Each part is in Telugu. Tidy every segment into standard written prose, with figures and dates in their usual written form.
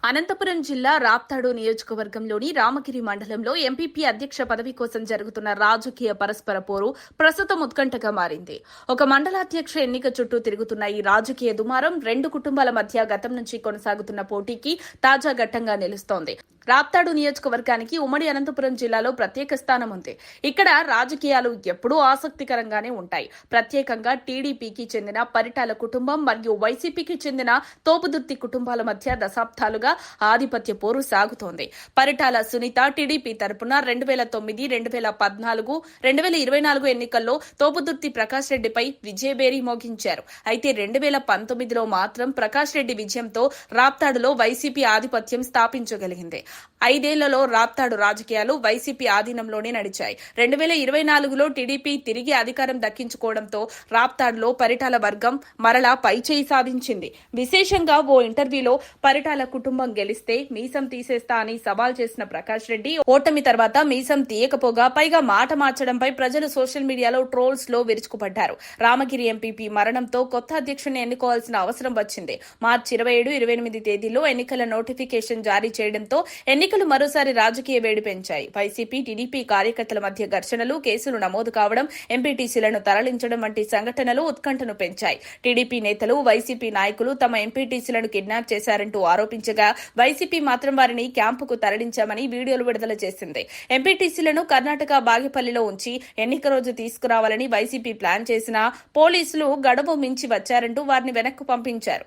అనంతపురం జిల్లా రాప్తాడు నియోజకవర్గంలోని రామగిరి మండలంలో ఎంపీపీ అధ్యక్ష పదవి కోసం జరుగుతున్న రాజకీయ పరస్పర పోరు ప్రస్తుతం ఉత్కంఠగా మారింది. ఒక మండలాధ్యక్ష ఎన్నిక చుట్టూ తిరుగుతున్న ఈ రాజకీయ దుమారం రెండు కుటుంబాల మధ్య గతం నుంచి కొనసాగుతున్న పోటీకి తాజా ఘట్టంగా నిలుస్తోంది. రాప్తాడు నియోజకవర్గానికి ఉమ్మడి అనంతపురం జిల్లాలో ప్రత్యేక స్థానం ఉంది. ఇక్కడ రాజకీయాలు ఎప్పుడూ ఆసక్తికరంగానే ఉంటాయి. ప్రత్యేకంగా టీడీపీకి చెందిన పరిటాల కుటుంబం మరియు వైసీపీకి చెందిన తోపుదుర్తి కుటుంబాల మధ్య దశాబ్దాలుగా ఆధిపత్య పోరు సాగుతోంది. పరిటాల సునీత టీడీపీ తరపున 2009, 2014, 2024 ఎన్నికల్లో తోపుదుర్తి ప్రకాష్ రెడ్డిపై విజయబేరీ మోగించారు. అయితే 2019లో మాత్రం ప్రకాష్ రెడ్డి విజయంతో రాప్తాడులో వైసీపీ ఆధిపత్యం స్థాపించగలిగింది. 5 ఏళ్లలో రాప్తాడు రాజకీయాలు వైసీపీ ఆధీనంలోనే నడిచాయి. 2024లో టీడీపీ తిరిగి అధికారం దక్కించుకోవడంతో రాప్తాడులో పరిటాల వర్గం మరలా పైచేయి సాధించింది. విశేషంగా ఓ ఇంటర్వ్యూలో పరిటాల కుటుంబం గెలిస్తే మీసం తీసేస్తా అని సవాల్ చేసిన ప్రకాష్ రెడ్డి ఓటమి తర్వాత మీసం తీయకపోగా పైగా మాట మార్చడంపై ప్రజలు సోషల్ మీడియాలో ట్రోల్స్ లో విరుచుకుపడ్డారు. రామగిరి ఎంపీపీ మరణంతో కొత్త అధ్యక్షుడిని ఎన్నుకోవాల్సిన అవసరం వచ్చింది. మార్చి 27, 28 తేదీల్లో ఎన్నికల నోటిఫికేషన్ జారీ చేయడంతో ఎన్నికలు మరోసారి రాజకీయ వేడి పెంచాయి. వైసీపీ, టీడీపీ కార్యకర్తల మధ్య ఘర్షణలు, కేసులు నమోదు కావడం, ఎంపీటీసీలను తరలించడం వంటి సంఘటనలు ఉత్కంఠను పెంచాయి. టీడీపీ నేతలు, వైసీపీ నాయకులు తమ ఎంపీటీసీలను కిడ్నాప్ చేశారంటూ ఆరోపించగా వైసీపీ మాత్రం వారిని క్యాంపుకు తరలించామని వీడియోలు విడుదల చేసింది. ఎంపీటీసీలను కర్ణాటక బాగేపల్లిలో ఉంచి ఎన్నిక రోజు తీసుకురావాలని వైసీపీ ప్లాన్ చేసినా పోలీసులు గడువు మించి వచ్చారంటూ వారిని వెనక్కు పంపించారు.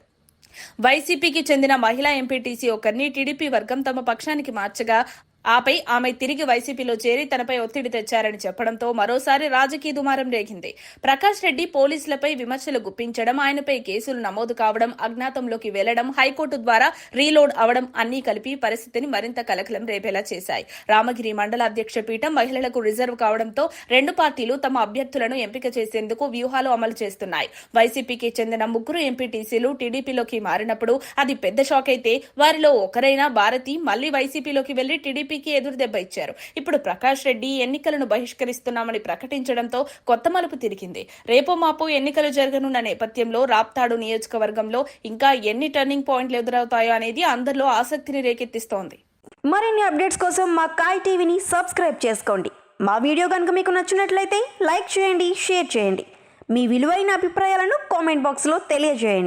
వైసీపీకి చెందిన మహిళా ఎంపీటీసీ ఒకరిని టీడీపీ వర్గం తమ పక్షానికి మార్చగా ఆపై ఆమె తిరిగి వైసీపీలో చేరి తనపై ఒత్తిడి తెచ్చారని చెప్పడంతో మరోసారి రాజకీయ దుమారం రేగింది. ప్రకాష్ రెడ్డి పోలీసులపై విమర్శలు గుప్పించడం, ఆయనపై కేసులు నమోదు కావడం, అజ్ఞాతంలోకి వెళ్లడం, హైకోర్టు ద్వారా రీలోడ్ అవడం అన్నీ కలిపి పరిస్థితిని మరింత కలకలం రేపేలా చేశాయి. రామగిరి మండల అధ్యక్ష పీఠం మహిళలకు రిజర్వ్ కావడంతో రెండు పార్టీలు తమ అభ్యర్థులను ఎంపిక చేసేందుకు వ్యూహాలు అమలు చేస్తున్నాయి. వైసీపీకి చెందిన 3 ఎంపీటీసీలు టీడీపీలోకి మారినప్పుడు అది పెద్ద షాక్ అయితే వారిలో ఒకరైన భారతి మళ్లీ వైసీపీలోకి వెళ్లి టీడీపీకి ఎదురు దెబ్బ ఇచ్చారు. ఇప్పుడు ప్రకాష్ రెడ్డి ఎన్నికలను బహిష్కరిస్తున్నామని ప్రకటించడంతో కొత్త మలుపు తిరిగింది. రేపో మాపో ఎన్నికలు జరగనున్న నేపథ్యంలో రాప్తాడు నియోజకవర్గంలో ఇంకా ఎన్ని టర్నింగ్ పాయింట్లు ఎదురవుతాయో అనేది అందరిలో ఆసక్తిని రేకెత్తిస్తోంది. మరిన్ని అప్డేట్స్ కోసం మా కాయ్ టీవీని సబ్స్క్రైబ్ చేసుకోండి. మా వీడియో కనుక మీకు నచ్చినట్లయితే లైక్ చేయండి, షేర్ చేయండి. మీ విలువైన అభిప్రాయాలను కామెంట్ బాక్స్లో తెలియజేయండి.